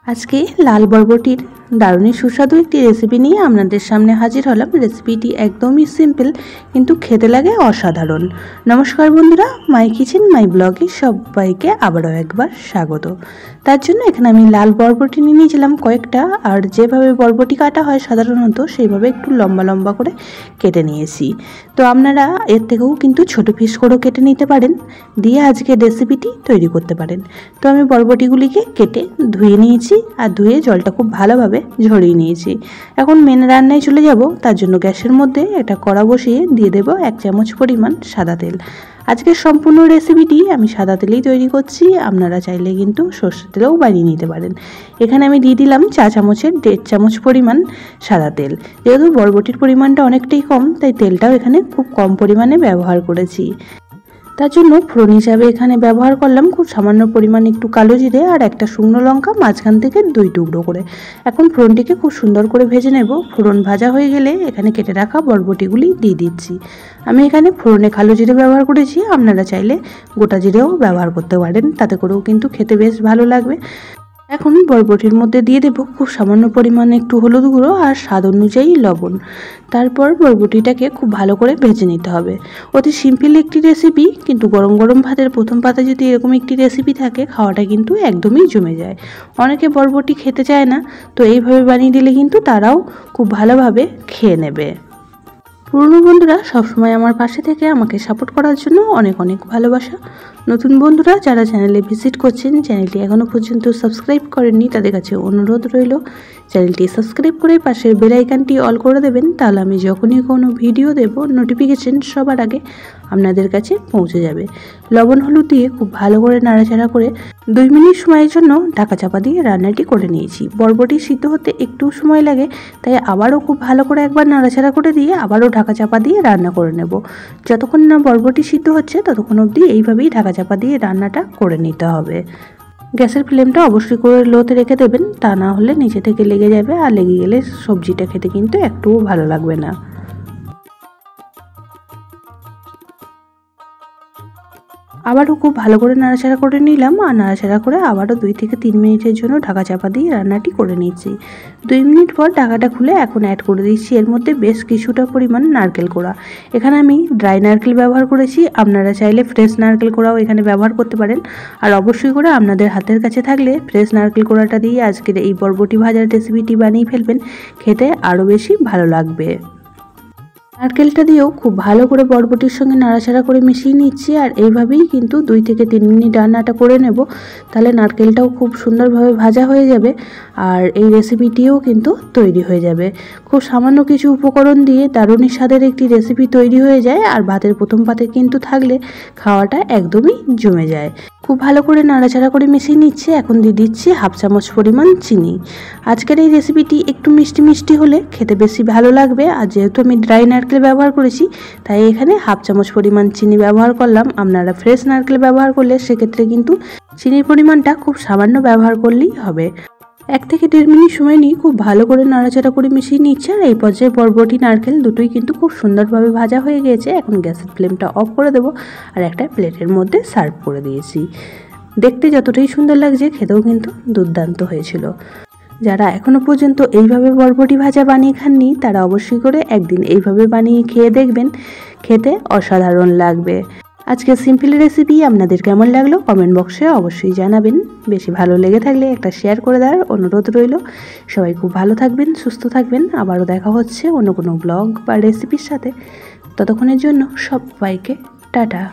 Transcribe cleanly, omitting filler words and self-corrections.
আজকে লাল বরবটির দারুণই সুস্বাদু একটি রেসিপি নিয়ে আপনাদের সামনে হাজির হলাম। রেসিপিটি একদমই সিম্পল কিন্তু খেতে লাগে অসাধারণ। নমস্কার বন্ধুরা, মাই কিচেন মাই ব্লগে সবাইকে আবারও একবার স্বাগত। তার জন্য এখানে আমি লাল বরবটি নিয়ে নিয়েছিলাম কয়েকটা, আর যেভাবে বরবটি কাটা হয় সাধারণত সেইভাবে একটু লম্বা লম্বা করে কেটে নিয়েছি। তো আপনারা এর থেকেও কিন্তু ছোট পিস করেও কেটে নিতে পারেন, দিয়ে আজকে রেসিপিটি তৈরি করতে পারেন। তো আমি বরবটিগুলিকে কেটে ধুয়ে নিয়েছি, আর ধুয়ে জলটা খুব ভালোভাবে ঝরিয়ে নিয়েছি। এখন মেন রান্নায় চলে যাব। তার জন্য গ্যাসের মধ্যে একটা কড়া বসিয়ে দিয়ে দেব 1 চামচ পরিমাণ সাদা তেল। আজকের সম্পূর্ণ রেসিপিটি আমি সাদা তেলেই তৈরি করছি, আপনারা চাইলে কিন্তু সর্ষের তেলেও বানিয়ে নিতে পারেন। এখানে আমি দিয়ে দিলাম 4 চামচের 1.5 চামচ পরিমাণ সাদা তেল। যেহেতু বরবটির পরিমাণটা অনেকটাই কম, তাই তেলটাও এখানে খুব কম পরিমাণে ব্যবহার করেছি। তার জন্য ফোড়ন হিসাবে এখানে ব্যবহার করলাম খুব সামান্য পরিমাণ একটু কালো জিরে আর একটা শুকনো লঙ্কা মাঝখান থেকে 2 টুকরো করে। এখন ফোড়নটিকে খুব সুন্দর করে ভেজে নেব। ফোড়ন ভাজা হয়ে গেলে এখানে কেটে রাখা বরবটিগুলি দিয়ে দিচ্ছি। আমি এখানে ফোড়নে কালো জিরে ব্যবহার করেছি, আপনারা চাইলে গোটা জিরেও ব্যবহার করতে পারেন, তাতে করেও কিন্তু খেতে বেশ ভালো লাগবে। এখন বরবটির মধ্যে দিয়ে দেব খুব সামান্য পরিমাণে একটু হলুদ গুঁড়ো আর স্বাদ অনুযায়ী লবণ। তারপর বরবটিটাকে খুব ভালো করে ভেজে নিতে হবে। অতি সিম্পল একটি রেসিপি, কিন্তু গরম গরম ভাতের প্রথম পাতে যদি এরকম একটি রেসিপি থাকে, খাওয়াটা কিন্তু একদমই জমে যায়। অনেকে বরবটি খেতে চায় না, তো এইভাবে বানিয়ে দিলে কিন্তু তারাও খুব ভালোভাবে খেয়ে নেবে। পুরনো বন্ধুরা সবসময় আমার পাশে থেকে আমাকে সাপোর্ট করার জন্য অনেক অনেক ভালোবাসা। নতুন বন্ধুরা যারা চ্যানেলে ভিজিট করছেন, চ্যানেলটি এখনও পর্যন্ত সাবস্ক্রাইব করেননি, তাদের কাছে অনুরোধ রইল চ্যানেলটি সাবস্ক্রাইব করে পাশের বেল আইকনটি অল করে দেবেন। তাহলে আমি যখনই কোনো ভিডিও দেব, নোটিফিকেশন সবার আগে আপনাদের কাছে পৌঁছে যাবে। লবণ হলুদ দিয়ে খুব ভালো করে নাড়াচাড়া করে 2 মিনিট সময়ের জন্য ঢাকা চাপা দিয়ে রান্নাটি করে নিয়েছি। বরবটি সিদ্ধ হতে একটু সময় লাগে, তাই আবারও খুব ভালো করে একবার নাড়াচাড়া করে দিয়ে আবারও ঢাকা চাপা দিয়ে রান্না করে নেব। যতক্ষণ না বরবটি সিদ্ধ হচ্ছে ততক্ষণ অবধি এইভাবেই ঢাকা চাপা দিয়ে রান্নাটা করে নিতে হবে। গ্যাসের ফ্লেমটা অবশ্যই করে লোতে রেখে দেবেন, তা না হলে নিচে থেকে লেগে যাবে, আর লেগে গেলে সবজিটা খেতে কিন্তু একটুও ভালো লাগবে না। আবারও খুব ভালো করে নাড়াচাড়া করে নিলাম, আর নাড়াচাড়া করে আবারও 2 থেকে 3 মিনিটের জন্য ঢাকা চাপা দিয়ে রান্নাটি করে নিচ্ছি। 2 মিনিট পর ঢাকাটা খুলে এখন অ্যাড করে দিচ্ছি এর মধ্যে বেশ কিছুটা পরিমাণ নারকেল কোড়া। এখানে আমি ড্রাই নারকেল ব্যবহার করেছি, আপনারা চাইলে ফ্রেশ নারকেল কোড়াও এখানে ব্যবহার করতে পারেন। আর অবশ্যই করে আপনাদের হাতের কাছে থাকলে ফ্রেশ নারকেল কোড়াটা দিয়ে আজকের এই বরবটি ভাজার রেসিপিটি বানিয়ে ফেলবেন, খেতে আরও বেশি ভালো লাগবে। নারকেলটা দিয়েও খুব ভালো করে বরবটির সঙ্গে নাড়াচাড়া করে মিশিয়ে নিচ্ছি, আর এইভাবেই কিন্তু 2 থেকে 3 মিনিট রান্নাটা করে নেব। তাহলে নারকেলটাও খুব সুন্দরভাবে ভাজা হয়ে যাবে, আর এই রেসিপিটিও কিন্তু তৈরি হয়ে যাবে। খুব সামান্য কিছু উপকরণ দিয়ে দারুণ স্বাদের একটি রেসিপি তৈরি হয়ে যায়, আর ভাতের প্রথম পাতে কিন্তু থাকলে খাওয়াটা একদমই জমে যায়। খুব ভালো করে নাড়াচাড়া করে মিশিয়ে নিচ্ছে। এখন দিয়ে দিচ্ছি 1/2 চামচ পরিমাণ চিনি। আজকের এই রেসিপিটি একটু মিষ্টি মিষ্টি হলে খেতে বেশি ভালো লাগবে, আর যেহেতু আমি ড্রাই নারকেল ব্যবহার করেছি তাই এখানে 1/2 চামচ পরিমাণ চিনি ব্যবহার করলাম। আপনারা ফ্রেশ নারকেল ব্যবহার করলে সেক্ষেত্রে কিন্তু চিনির পরিমাণটা খুব সামান্য ব্যবহার করলেই হবে। 1 থেকে 1.5 মিনিট সময় নিয়ে খুব ভালো করে নাড়াচাড়া করে মিশিয়ে নিচ্ছে, আর এই পর্যায়ে বরবটি নারকেল দুটোই কিন্তু খুব সুন্দরভাবে ভাজা হয়ে গিয়েছে। এখন গ্যাসের ফ্লেমটা অফ করে দেবো, আর একটা প্লেটের মধ্যে সার্ভ করে দিয়েছি। দেখতে যতটাই সুন্দর লাগছে, খেতেও কিন্তু দুর্দান্ত হয়েছিল। যারা এখনও পর্যন্ত এইভাবে বরবটি ভাজা বানিয়ে খাননি, তারা অবশ্যই করে একদিন এইভাবে বানিয়ে খেয়ে দেখবেন, খেতে অসাধারণ লাগবে। আজকের সিম্পল রেসিপি আপনাদের কেমন লাগলো কমেন্ট বক্সে অবশ্যই জানাবেন। বেশি ভালো লেগে থাকলে একটা শেয়ার করে দেওয়ার অনুরোধ রইল। সবাই খুব ভালো থাকবেন, সুস্থ থাকবেন। আবারও দেখা হচ্ছে অন্য কোনো ব্লগ বা রেসিপির সাথে। ততক্ষণের জন্য সবাইকে টাটা।